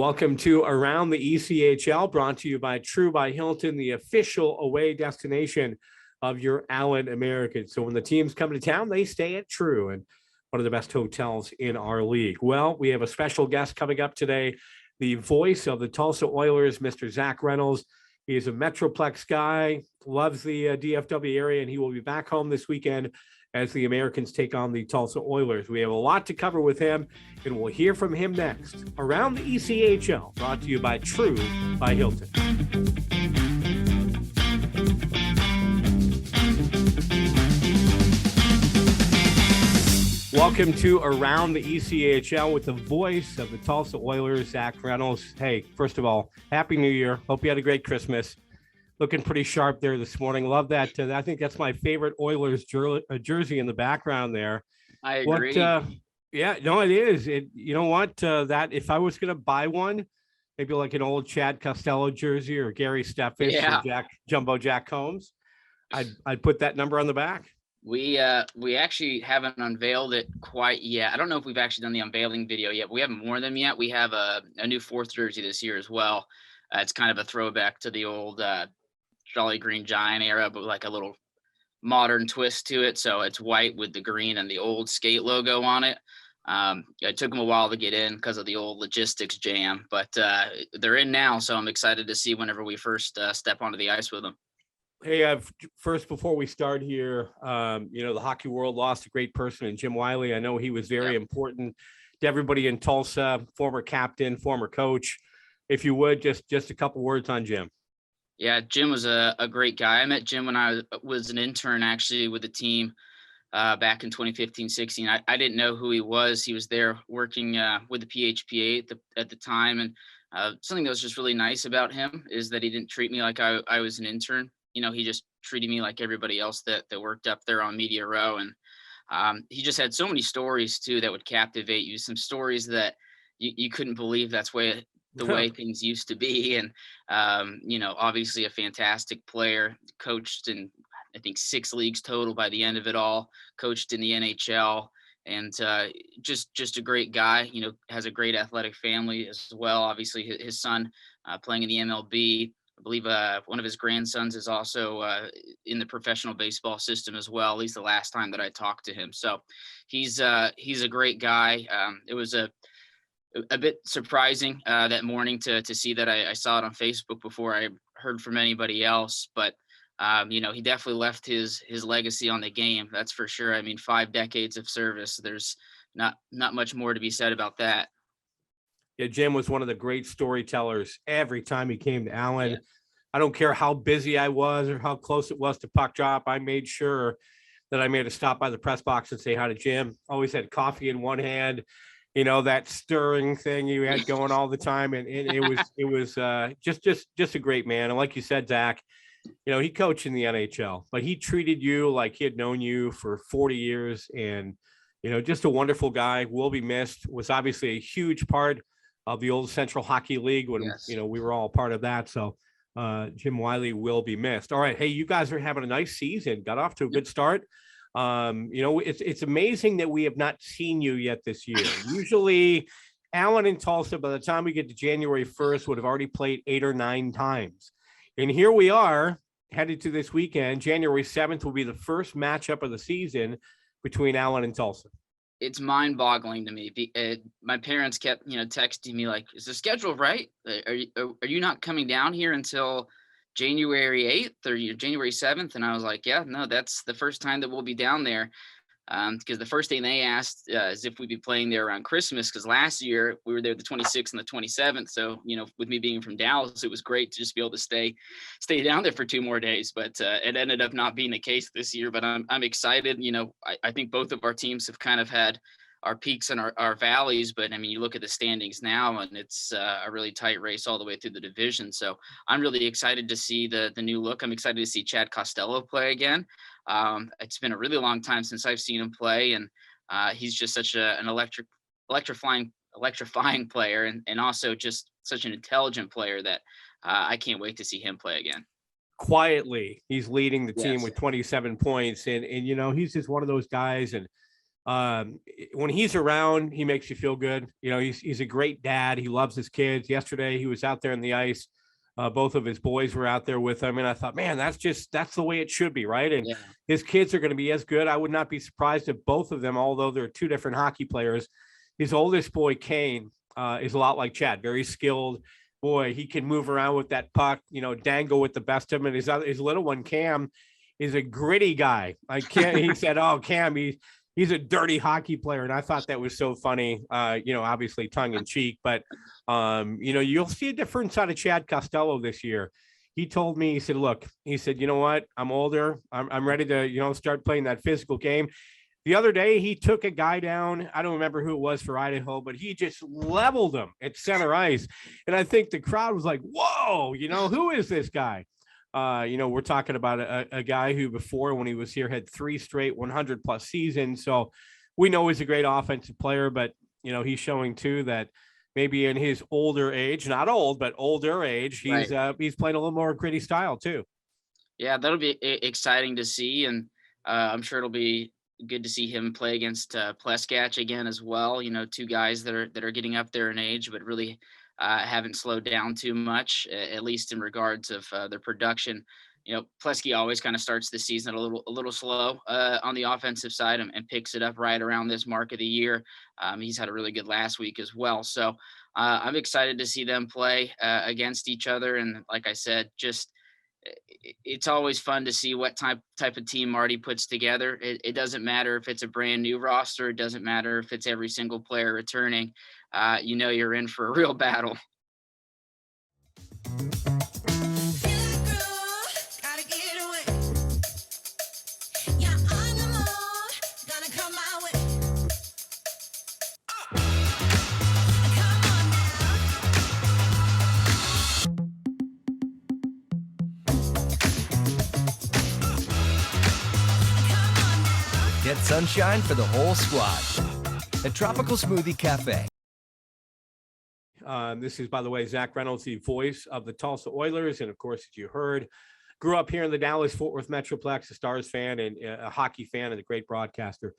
Welcome to Around the ECHL, brought to you by TRU by Hilton, the official away destination of your Allen Americans. So when the teams come to town, they stay at TRU, and one of the best hotels in our league. Well, we have a special guest coming up today, the voice of the Tulsa Oilers, Mr. Zack Reynolds. He is a Metroplex guy, loves the DFW area, and he will be back home this weekend as the Americans take on the Tulsa Oilers. We have a lot to cover with him, and we'll hear from him next. Around the ECHL, brought to you by TRU by Hilton. Welcome to Around the ECHL with the voice of the Tulsa Oilers, Zack Reynolds. Hey, first of all, Happy New Year. Hope you had a great Christmas. Looking pretty sharp there this morning. Love that. I think that's my favorite Oilers jersey in the background there. I agree. Yeah, no, it is. You know what? That if I was going to buy one, maybe like an old Chad Costello jersey or Gary Steffes or Jumbo Jack Combs, I'd put that number on the back. We actually haven't unveiled it quite yet. I don't know if we've actually done the unveiling video yet, but we haven't worn them yet. We have a new fourth jersey this year as well. It's kind of a throwback to the old Jolly Green Giant era, but like a little modern twist to it. So it's white with the green and the old skate logo on it. It took them a while to get in because of the old logistics jam, but they're in now. So I'm excited to see whenever we first step onto the ice with them. Hey, first, before we start here, the hockey world lost a great person in Jim Wiley. I know he was very important to everybody in Tulsa, former captain, former coach. If you would, just a couple words on Jim. Yeah, Jim was a great guy. I met Jim when I was an intern actually with the team back in 2015-16. I didn't know who he was. He was there working with the PHPA at the time. And something that was just really nice about him is that he didn't treat me like I was an intern. You know, he just treated me like everybody else that worked up there on Media Row. And he just had so many stories, too, that would captivate you. Some stories that you couldn't believe that's the way things used to be. And, obviously a fantastic player, coached in, I think, 6 leagues total by the end of it all, coached in the NHL, and just a great guy, has a great athletic family as well. Obviously his son playing in the MLB. I believe one of his grandsons is also in the professional baseball system as well, at least the last time that I talked to him. So he's a great guy. It was a bit surprising that morning to see that. I saw it on Facebook before I heard from anybody else, but he definitely left his legacy on the game. That's for sure. I mean, 5 decades of service. There's not much more to be said about that. Yeah, Jim was one of the great storytellers every time he came to Allen. Yeah. I don't care how busy I was or how close it was to puck drop. I made sure that I made a stop by the press box and say hi to Jim. Always had coffee in one hand. That stirring thing you had going all the time. And it was just a great man. And like you said, Zack, he coached in the NHL, but he treated you like he had known you for 40 years. And, just a wonderful guy, will be missed, was obviously a huge part of the old Central Hockey League when, we were all part of that. So Jim Wiley will be missed. All right. Hey, you guys are having a nice season. Got off to a good start. It's amazing that we have not seen you yet this year. Usually Allen and Tulsa, by the time we get to January 1st, would have already played 8 or 9 times. And here we are headed to this weekend. January 7th will be the first matchup of the season between Allen and Tulsa. It's mind-boggling to me. My parents kept, texting me like, "Is the schedule right? Are you not coming down here until January 8th or January 7th?" And I was like, "Yeah, no, that's the first time that we'll be down there." Because the first thing they asked is if we'd be playing there around Christmas. Because last year we were there the 26th and the 27th. So, with me being from Dallas, it was great to just be able to stay down there for 2 more days. But it ended up not being the case this year. But I'm excited. I think both of our teams have kind of had our peaks and our valleys. But I mean, you look at the standings now, and it's a really tight race all the way through the division. So I'm really excited to see the new look. I'm excited to see Chad Costello play again. It's been a really long time since I've seen him play, and he's just such an electrifying player, and also just such an intelligent player that I can't wait to see him play again. Quietly, he's leading the team with 27 points, and he's just one of those guys. And When he's around, he makes you feel good. You know, he's a great dad. He loves his kids. Yesterday, he was out there in the ice. Both of his boys were out there with him. And I thought, man, that's the way it should be, right? And Yeah. his kids are going to be as good. I would not be surprised if both of them, although they're two different hockey players, his oldest boy, Kane, is a lot like Chad, very skilled. Boy, he can move around with that puck, you know, dangle with the best of him. And his little one, Cam, is a gritty guy. I can't, he said, oh, Cam, he's a dirty hockey player. And I thought that was so funny, you know, obviously tongue in cheek, but, you know, you'll see a difference out of Chad Costello this year. He told me, he said, look, he said, you know what? I'm older. I'm ready to, you know, start playing that physical game. The other day, he took a guy down. I don't remember who it was for Idaho, but he just leveled him at center ice. And I think the crowd was like, whoa, you know, who is this guy? You know, we're talking about a guy who before, when he was here, had 3 straight 100+ seasons. So we know he's a great offensive player, but, you know, he's showing too that maybe in his older age, not old, but older age, he's playing a little more gritty style too. Yeah, that'll be exciting to see. And I'm sure it'll be good to see him play against Pleskach again as well. You know, two guys that are getting up there in age, but really haven't slowed down too much, at least in regards of their production. You know, Plesky always kind of starts the season a little slow on the offensive side and picks it up right around this mark of the year. He's had a really good last week as well. So I'm excited to see them play against each other. And like I said, just it's always fun to see what type of team Marty puts together. It doesn't matter if it's a brand new roster. It doesn't matter if it's every single player returning. You know, you're in for a real battle. Get sunshine for the whole squad at Tropical Smoothie Cafe. This is, by the way, Zack Reynolds, the voice of the Tulsa Oilers. And of course, as you heard, grew up here in the Dallas-Fort Worth Metroplex, a Stars fan and a hockey fan and a great broadcaster.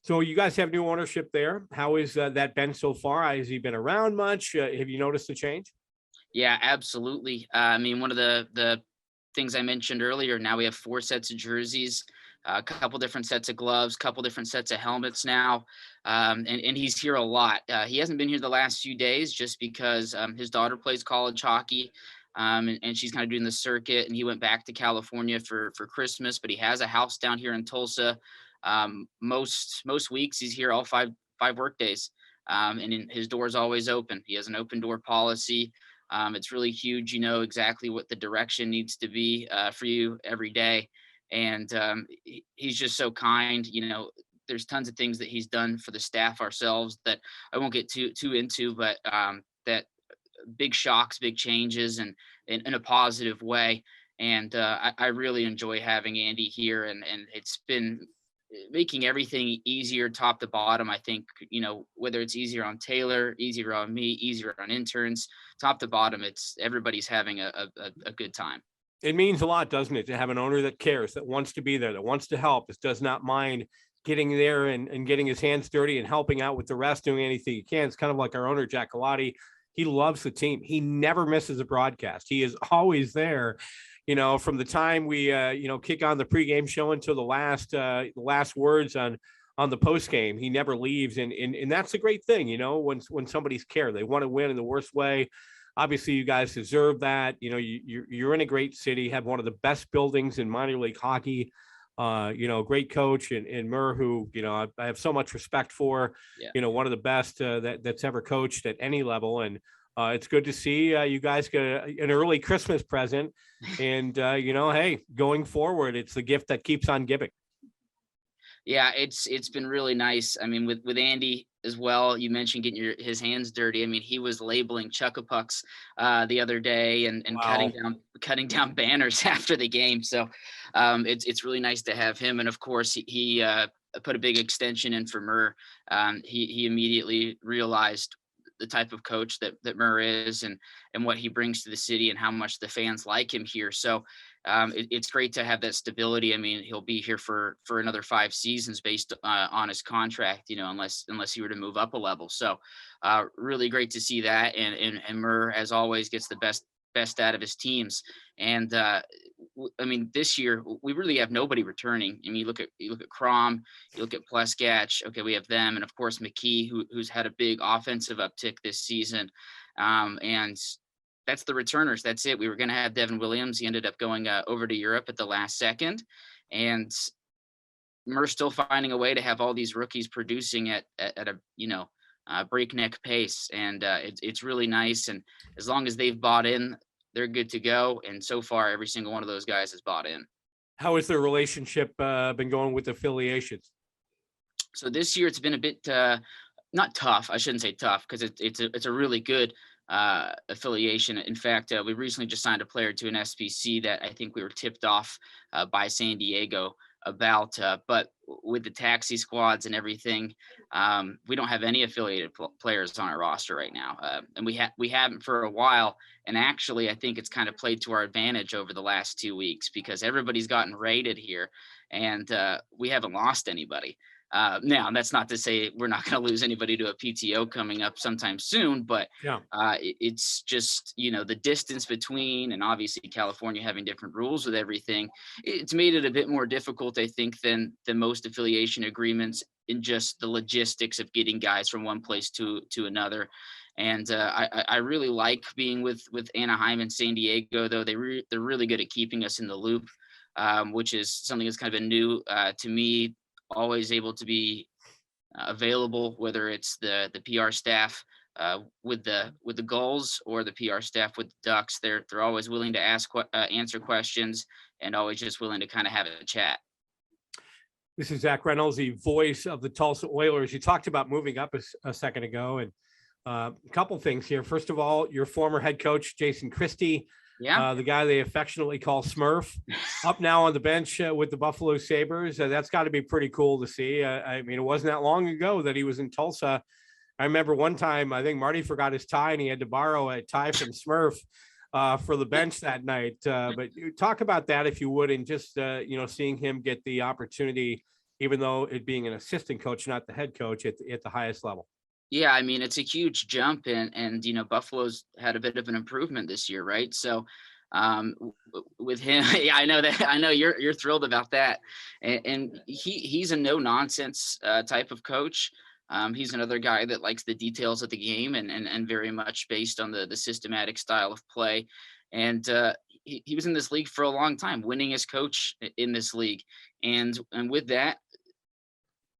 So you guys have new ownership there. How has that been so far? Has he been around much? Have you noticed the change? Yeah, absolutely. I mean, one of the things I mentioned earlier, now we have 4 sets of jerseys, a couple different sets of gloves, couple different sets of helmets now. And he's here a lot. He hasn't been here the last few days just because his daughter plays college hockey. And she's kind of doing the circuit, and he went back to California for Christmas, but he has a house down here in Tulsa. Most weeks he's here all five work days. And his door is always open. He has an open door policy. It's really huge. You know exactly what the direction needs to be for you every day. And he's just so kind. You know, there's tons of things that he's done for the staff ourselves that I won't get too into, but that big shocks, big changes, and in a positive way. And I really enjoy having Andy here, and it's been making everything easier top to bottom. I think, you know, whether it's easier on Taylor, easier on me, easier on interns, top to bottom, it's everybody's having a good time. It means a lot, doesn't it, to have an owner that cares, that wants to be there, that wants to help, that does not mind getting there and getting his hands dirty and helping out with the rest, doing anything he can. It's kind of like our owner, Jack Galati. He loves the team. He never misses a broadcast. He is always there, you know, from the time we, you know, kick on the pregame show until the last words on the postgame. He never leaves. And that's a great thing, you know, when somebody's care, they want to win in the worst way. Obviously, you guys deserve that. You know, you're in a great city, have one of the best buildings in minor league hockey. You know, great coach and Murr, who, you know, I have so much respect for. Yeah. You know, one of the best that's ever coached at any level. And it's good to see you guys get an early Christmas present. And, you know, hey, going forward, it's the gift that keeps on giving. Yeah, it's been really nice. I mean, with Andy as well, you mentioned getting his hands dirty. I mean, he was labeling Chuckapucks the other day and Wow. cutting down banners after the game. So it's really nice to have him. And of course, he put a big extension in for Murr. He immediately realized the type of coach that Murr is, and what he brings to the city, and how much the fans like him here. So it's great to have that stability. I mean, he'll be here for another 5 seasons based on his contract, unless he were to move up a level. So really great to see that. And Murr, as always, gets the best out of his teams. And I mean, this year we really have nobody returning. I mean, you look at Crom, you look at Pleskach. Okay, we have them, and of course McKee, who's had a big offensive uptick this season. And that's the returners. That's it. We were going to have Devin Williams. He ended up going over to Europe at the last second, and we're still finding a way to have all these rookies producing at a breakneck pace. And it's really nice. And as long as they've bought in, they're good to go. And so far, every single one of those guys has bought in. How has their relationship been going with affiliations? So this year it's been a bit not tough. I shouldn't say tough, because it's a really good affiliation. In fact, we recently just signed a player to an SPC that I think we were tipped off by San Diego about, but with the taxi squads and everything, we don't have any affiliated players on our roster right now. And we haven't for a while. And actually, I think it's kind of played to our advantage over the last 2 weeks, because everybody's gotten rated here, and we haven't lost anybody. Now, that's not to say we're not going to lose anybody to a PTO coming up sometime soon, but yeah, it's just, the distance between, and obviously California having different rules with everything, it's made it a bit more difficult, I think, than most affiliation agreements, in just the logistics of getting guys from one place to another. And I really like being with Anaheim and San Diego, though they're really good at keeping us in the loop, which is something that's kind of been new to me. Always able to be available, whether it's the PR staff with the Gulls or the PR staff with the Ducks. They're always willing to answer questions, and always just willing to kind of have a chat. This is Zack Reynolds, the voice of the Tulsa Oilers. You talked about moving up a second ago, and a couple things here. First of all, your former head coach, Jason Christie, the guy they affectionately call Smurf, up now on the bench with the Buffalo Sabres. That's got to be pretty cool to see. I mean, it wasn't that long ago that he was in Tulsa. I remember one time, I think Marty forgot his tie, and he had to borrow a tie from Smurf for the bench that night. But you talk about that, if you would, and just, seeing him get the opportunity, even though it being an assistant coach, not the head coach at the highest level. Yeah, I mean, it's a huge jump, and Buffalo's had a bit of an improvement this year, right? So with him, yeah, I know you're thrilled about that. And he's a no nonsense type of coach. He's another guy that likes the details of the game, and very much based on the systematic style of play. And he was in this league for a long time, winningest coach in this league. And with that,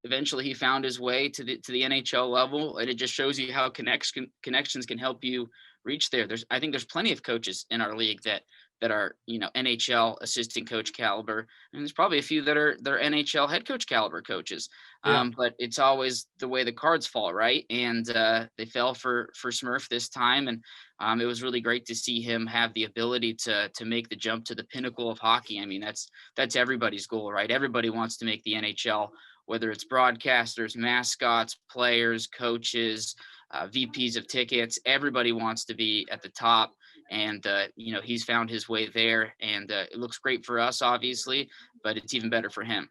eventually he found his way to the NHL level, and it just shows you how connections can help you reach there. I think there's plenty of coaches in our league that are, NHL assistant coach caliber, and there's probably a few that are NHL head coach caliber coaches. Yeah. But it's always the way the cards fall, right? And they fell for Smurf this time, and it was really great to see him have the ability to make the jump to the pinnacle of hockey. I mean, that's everybody's goal, right? Everybody wants to make the NHL, whether it's broadcasters, mascots, players, coaches, VPs of tickets. Everybody wants to be at the top, and he's found his way there, and it looks great for us, obviously, but it's even better for him.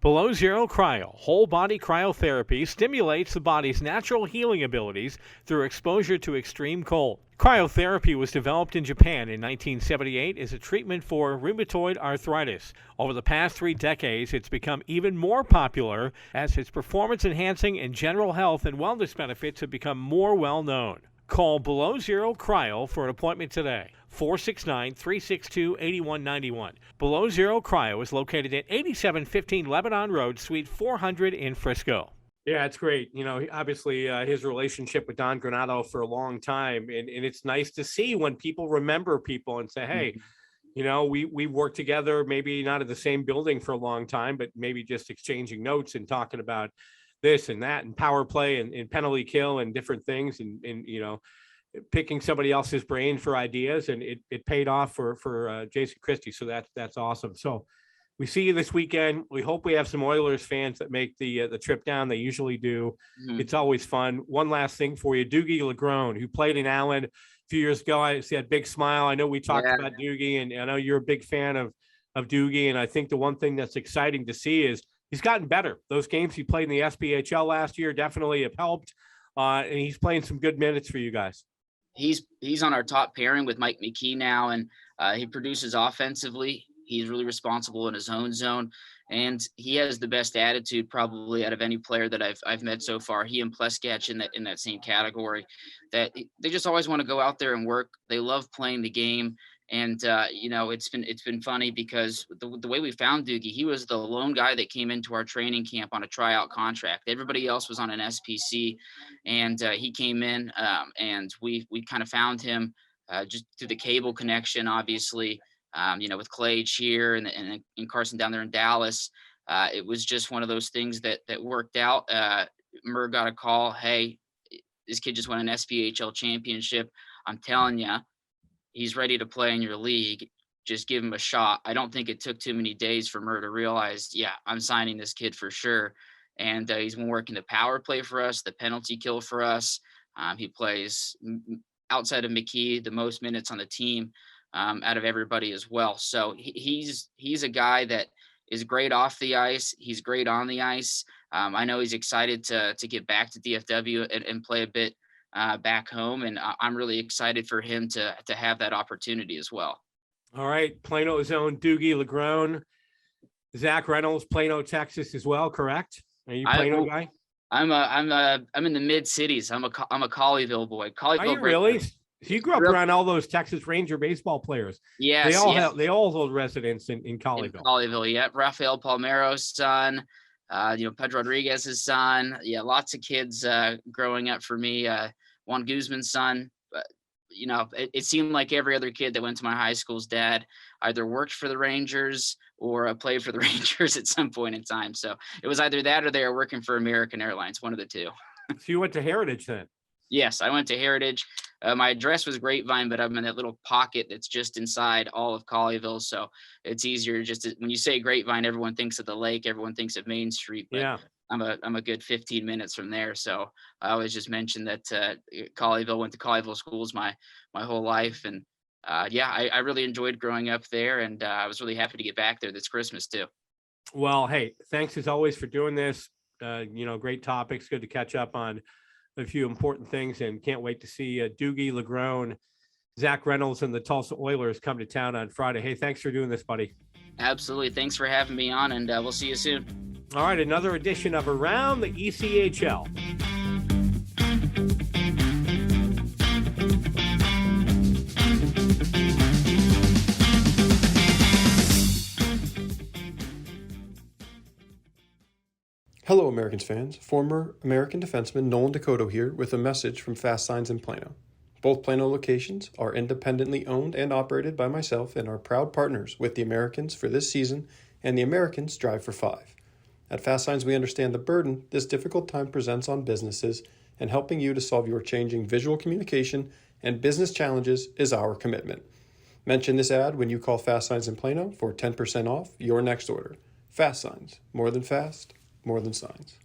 Below Zero Cryo, whole body cryotherapy stimulates the body's natural healing abilities through exposure to extreme cold. Cryotherapy was developed in Japan in 1978 as a treatment for rheumatoid arthritis. Over the past 3 decades, it's become even more popular as its performance-enhancing and general health and wellness benefits have become more well-known. Call Below Zero Cryo for an appointment today, 469-362-8191. Below Zero Cryo is located at 8715 Lebanon Road, Suite 400 in Frisco. Yeah, it's great. Obviously his relationship with Don Granato for a long time. And it's nice to see when people remember people and say, hey, we worked together, maybe not in the same building for a long time, but maybe just exchanging notes and talking about this and that and power play and penalty kill and different things. And picking somebody else's brain for ideas. And it paid off for Jason Christie. So that's awesome. So we see you this weekend. We hope we have some Oilers fans that make the trip down. They usually do. Mhm. It's always fun. One last thing for you, Doogie Lagrone, who played in Allen a few years ago. I see that big smile. I know we talked Yeah. about Doogie, and I know you're a big fan of Doogie. And I think the one thing that's exciting to see is he's gotten better. Those games he played in the SPHL last year definitely have helped. And he's playing some good minutes for you guys. He's on our top pairing with Mike McKee now, and he produces offensively. He's really responsible in his own zone, and he has the best attitude probably out of any player that I've met so far. He and Pleskatch in that same category, that they just always want to go out there and work. They love playing the game. And it's been funny because the way we found Doogie, he was the lone guy that came into our training camp on a tryout contract. Everybody else was on an SPC, and he came in, and we kind of found him just through the cable connection, obviously. With Clay here and Carson down there in Dallas, it was just one of those things that worked out. Murr got a call, hey, this kid just won an SPHL championship. I'm telling you, he's ready to play in your league. Just give him a shot. I don't think it took too many days for Murr to realize, yeah, I'm signing this kid for sure. And he's been working the power play for us, the penalty kill for us. He plays outside of McKee the most minutes on the team out of everybody as well. So he's a guy that is great off the ice. He's great on the ice. I know he's excited to get back to DFW and play a bit back home, and I'm really excited for him to have that opportunity as well. All right, Plano's own Doogie Lagrone, Zack Reynolds, Plano, Texas as well, correct? Are you Plano guy? I'm in the mid cities. I'm a Colleyville boy. Colleyville. Are you really? So you grew up around all those Texas Ranger baseball players. Yes, they all hold residence in Colleyville. In Colleyville, yeah. Rafael Palmero's son, Pedro Rodriguez's son. Yeah, lots of kids growing up for me. Juan Guzman's son. But it seemed like every other kid that went to my high school's dad either worked for the Rangers or played for the Rangers at some point in time. So it was either that or they were working for American Airlines, one of the two. So you went to Heritage then? Yes, I went to Heritage. My address was Grapevine, but I'm in that little pocket that's just inside all of Colleyville. So it's easier when you say Grapevine, everyone thinks of the lake, everyone thinks of Main Street. But yeah. I'm a good 15 minutes from there. So I always just mention that Colleyville, went to Colleyville schools my whole life. And I really enjoyed growing up there. And I was really happy to get back there this Christmas too. Well, hey, thanks as always for doing this. Great topics. Good to catch up on a few important things, and can't wait to see Doogie Lagrone, Zack Reynolds, and the Tulsa Oilers come to town on Friday. Hey, thanks for doing this, buddy. Absolutely. Thanks for having me on, and we'll see you soon. All right, another edition of Around the ECHL. Hello, Americans fans. Former American defenseman Nolan Dakota here with a message from Fast Signs in Plano. Both Plano locations are independently owned and operated by myself and are proud partners with the Americans for this season and the Americans Drive for Five. At Fast Signs, we understand the burden this difficult time presents on businesses, and helping you to solve your changing visual communication and business challenges is our commitment. Mention this ad when you call Fast Signs in Plano for 10% off your next order. Fast Signs, more than fast, more than signs.